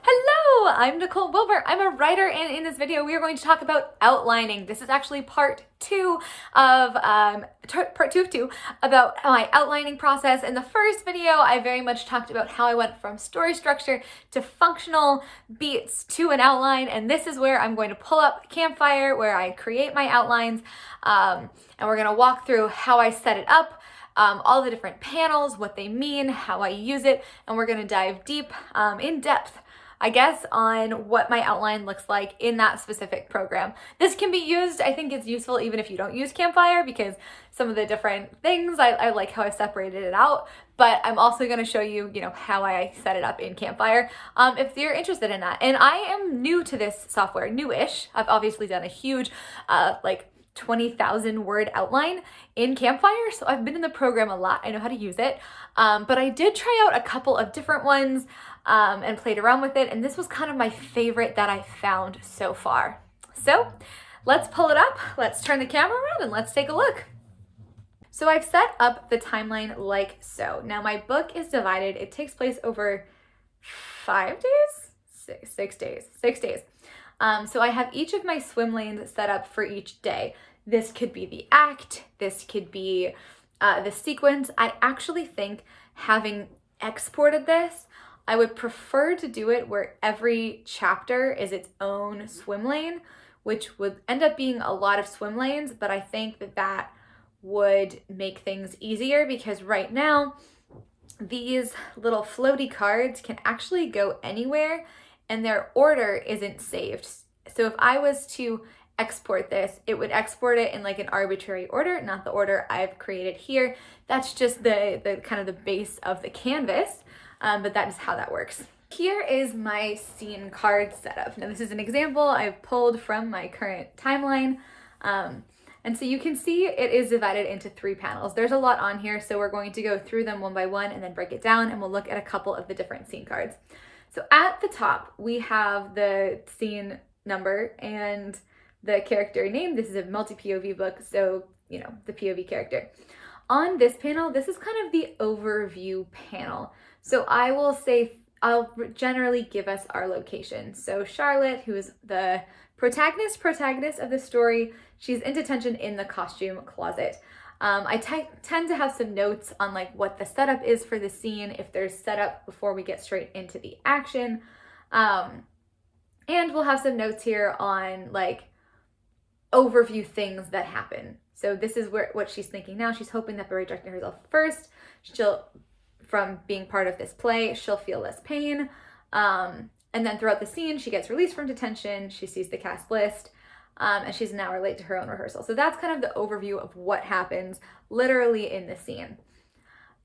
Hello, I'm Nicole Wilbur. I'm a writer, and in this video we are going to talk about outlining. This is actually part two of two about my outlining process. In the first video, I very much talked about how I went from story structure to functional beats to an outline, and this is where I'm going to pull up Campfire, where I create my outlines, and we're going to walk through how I set it up. All the different panels, what they mean, how I use it, and we're going to dive deep, in depth, I guess, on what my outline looks like in that specific program. This can be used, I think it's useful even if you don't use Campfire, because some of the different things, I like how I separated it out, but I'm also going to show you, how I set it up in Campfire, if you're interested in that. And I am new to this software, newish. I've obviously done a huge, 20,000 word outline in Campfire, so I've been in the program a lot. I know how to use it, but I did try out a couple of different ones and played around with it, and this was kind of my favorite that I found so far. So let's pull it up, let's turn the camera around, and let's take a look. So I've set up the timeline like so. Now my book is divided. It takes place over 5 days? 6 days. 6 days. So I have each of my swim lanes set up for each day. This could be the act, this could be the sequence. I actually think, having exported this, I would prefer to do it where every chapter is its own swim lane, which would end up being a lot of swim lanes, but I think that would make things easier, because right now these little floaty cards can actually go anywhere and their order isn't saved. So if I was to export this, it would export it in like an arbitrary order, not the order I've created here. That's just the kind of the base of the canvas, but that is how that works. Here is my scene card setup. Now this is an example I've pulled from my current timeline. And so you can see it is divided into 3 panels. There's a lot on here, so we're going to go through them one by one and then break it down, and we'll look at a couple of the different scene cards. So at the top, we have the scene number and the character name. This is a multi-POV book, so, the POV character. On this panel, this is kind of the overview panel. So I'll generally give us our location. So Charlotte, who is the protagonist of the story, she's in detention in the costume closet. I tend to have some notes on like what the setup is for the scene, if there's setup before we get straight into the action. And we'll have some notes here on like overview things that happen. So this is what she's thinking now. She's hoping that by rejecting herself first, from being part of this play, she'll feel less pain. And then throughout the scene, she gets released from detention. She sees the cast list. And she's an hour late to her own rehearsal. So that's kind of the overview of what happens literally in the scene.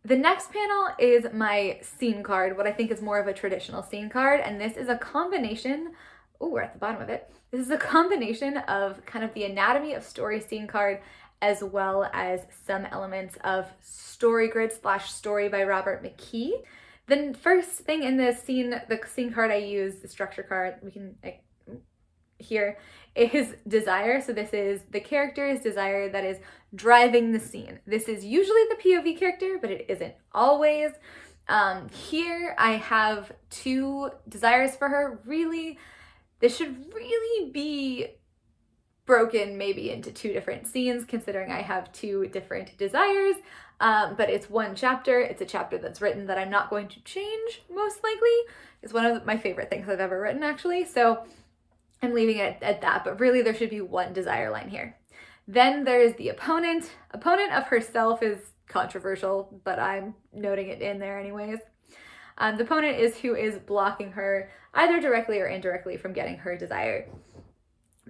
The next panel is my scene card, what I think is more of a traditional scene card. And this is a combination, we're at the bottom of it. This is a combination of kind of the anatomy of story scene card, as well as some elements of story grid / story by Robert McKee. The first thing in the scene card I use, the structure card, here is desire. So this is the character's desire that is driving the scene. This is usually the POV character, but it isn't always. Here I have 2 desires for her. Really, this should really be broken maybe into 2 different scenes, considering I have 2 different desires. But it's one chapter. It's a chapter that's written that I'm not going to change, most likely. It's one of my favorite things I've ever written, actually. So I'm leaving it at that, but really there should be 1 desire line here. Then there's the opponent. Opponent of herself is controversial, but I'm noting it in there anyways. The opponent is who is blocking her either directly or indirectly from getting her desire.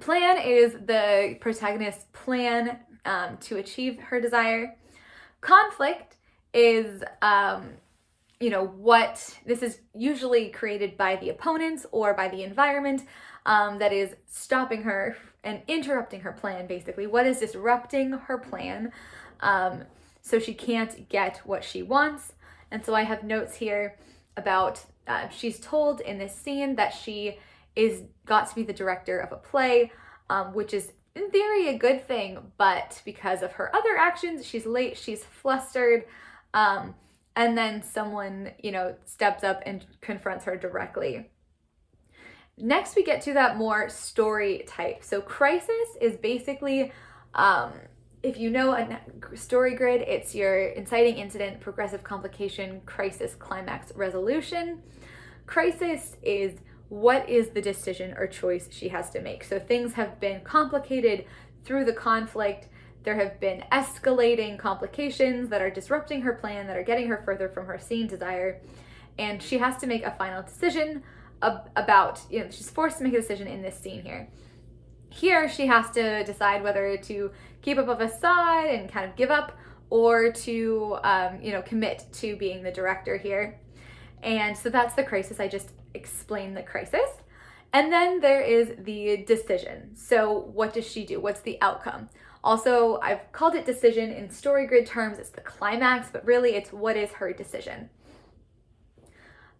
Plan is the protagonist's plan to achieve her desire. Conflict is, this is usually created by the opponents or by the environment that is stopping her and interrupting her plan, basically. What is disrupting her plan so she can't get what she wants? And so I have notes here about, she's told in this scene that she got to be the director of a play, which is in theory a good thing, but because of her other actions, she's late, she's flustered, and then someone, steps up and confronts her directly. Next, we get to that more story type. So crisis is basically, if you know a story grid, it's your inciting incident, progressive complication, crisis, climax, resolution. Crisis is what is the decision or choice she has to make. So things have been complicated through the conflict. There have been escalating complications that are disrupting her plan, that are getting her further from her scene desire. And she has to make a final decision about, she's forced to make a decision in this scene here. Here, she has to decide whether to keep up a facade and kind of give up, or to, commit to being the director here. And so that's the crisis. I just explained the crisis. And then there is the decision. So what does she do? What's the outcome? Also, I've called it decision in story grid terms. It's the climax, but really it's what is her decision.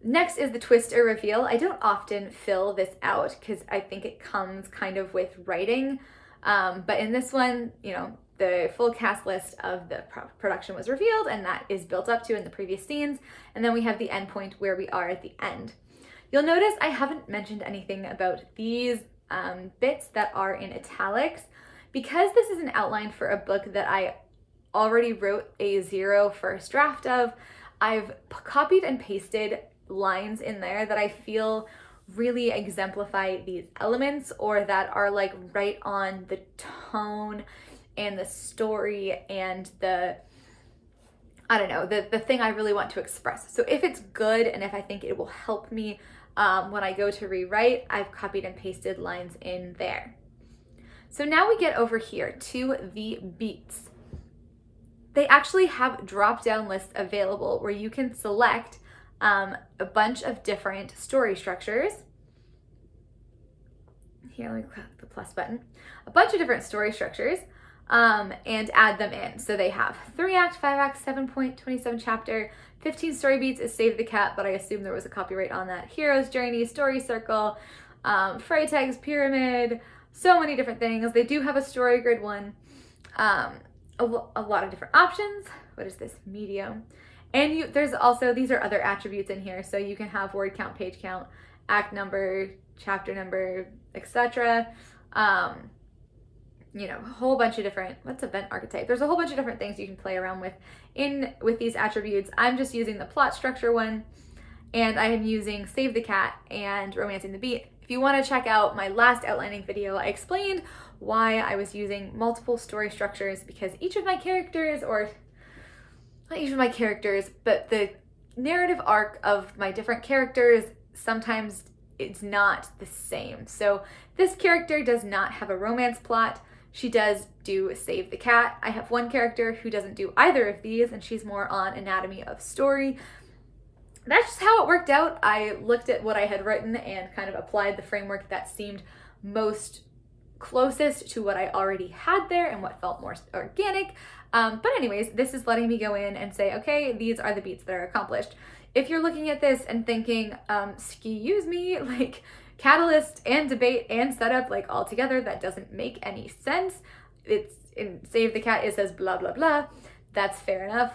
Next is the twist or reveal. I don't often fill this out because I think it comes kind of with writing. But in this one, the full cast list of the production was revealed, and that is built up to in the previous scenes. And then we have the end point where we are at the end. You'll notice I haven't mentioned anything about these bits that are in italics. Because this is an outline for a book that I already wrote a 0 first draft of, I've copied and pasted lines in there that I feel really exemplify these elements, or that are like right on the tone and the story and the thing I really want to express. So if it's good and if I think it will help me when I go to rewrite, I've copied and pasted lines in there. So now we get over here to the beats. They actually have drop-down lists available where you can select a bunch of different story structures. Here, let me click the plus button. A bunch of different story structures and add them in. So they have 3-act, 5-act, 7.27 chapter, 15 story beats is Save the Cat, but I assume there was a copyright on that. Hero's Journey, Story Circle, Freytag's Pyramid, so many different things. They do have a story grid one, a lot of different options. What is this? Medium. And there's also, these are other attributes in here. So you can have word count, page count, act number, chapter number, etc. A whole bunch of different, what's event archetype? There's a whole bunch of different things you can play around with these attributes. I'm just using the plot structure one, and I am using Save the Cat and Romancing the Beat. If you want to check out my last outlining video, I explained why I was using multiple story structures, because each of my characters, or not each of my characters, but the narrative arc of my different characters, sometimes it's not the same. So this character does not have a romance plot. She does do Save the Cat. I have one character who doesn't do either of these, and she's more on anatomy of story. That's just how it worked out. I looked at what I had written and kind of applied the framework that seemed most closest to what I already had there and what felt more organic. But anyways, this is letting me go in and say, okay, these are the beats that are accomplished. If you're looking at this and thinking, excuse me, like catalyst and debate and setup, like all together, that doesn't make any sense. It's in Save the Cat, it says blah, blah, blah. That's fair enough.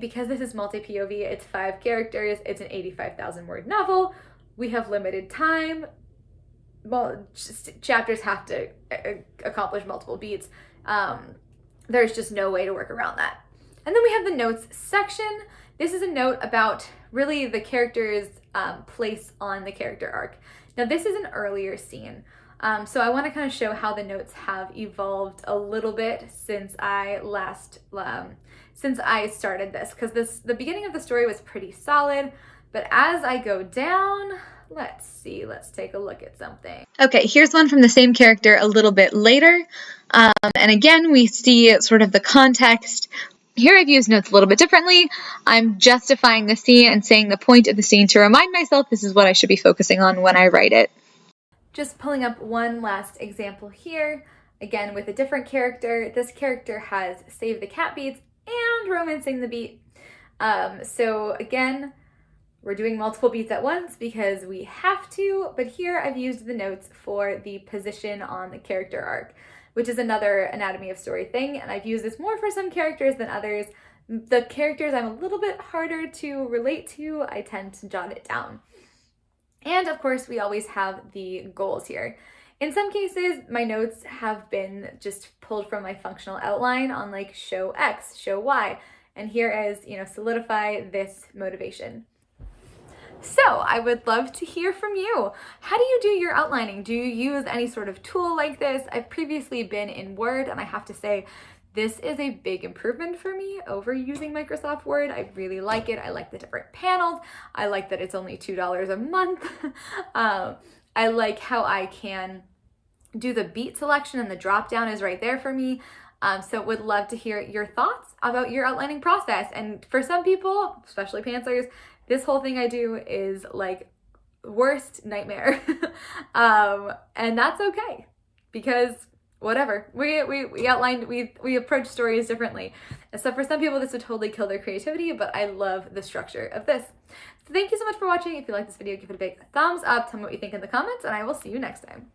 Because this is multi-POV, it's 5 characters, it's an 85,000 word novel, we have limited time. Well, chapters have to accomplish multiple beats. There's just no way to work around that. And then we have the notes section. This is a note about really the character's place on the character arc. Now this is an earlier scene. So I want to kind of show how the notes have evolved a little bit since I started this, because the beginning of the story was pretty solid, but as I go down, let's take a look at something. Okay, here's one from the same character a little bit later. And again, we see sort of the context. Here I've used notes a little bit differently. I'm justifying the scene and saying the point of the scene to remind myself this is what I should be focusing on when I write it. Just pulling up one last example here, again with a different character. This character has Save the Cat beats and Romancing the Beat. So again, we're doing multiple beats at once because we have to, but here I've used the notes for the position on the character arc, which is another anatomy of story thing, and I've used this more for some characters than others. The characters I'm a little bit harder to relate to, I tend to jot it down. And of course, we always have the goals here. In some cases, my notes have been just pulled from my functional outline on like show X, show Y, and here is, solidify this motivation. So I would love to hear from you. How do you do your outlining? Do you use any sort of tool like this? I've previously been in Word, and I have to say, this is a big improvement for me over using Microsoft Word. I really like it. I like the different panels. I like that it's only $2 a month. I like how I can do the beat selection and the drop down is right there for me. So would love to hear your thoughts about your outlining process. And for some people, especially pantsers, this whole thing I do is like worst nightmare. And that's okay, because whatever, we outlined, we approach stories differently. So for some people, this would totally kill their creativity, but I love the structure of this. So thank you so much for watching. If you like this video, give it a big thumbs up. Tell me what you think in the comments, and I will see you next time.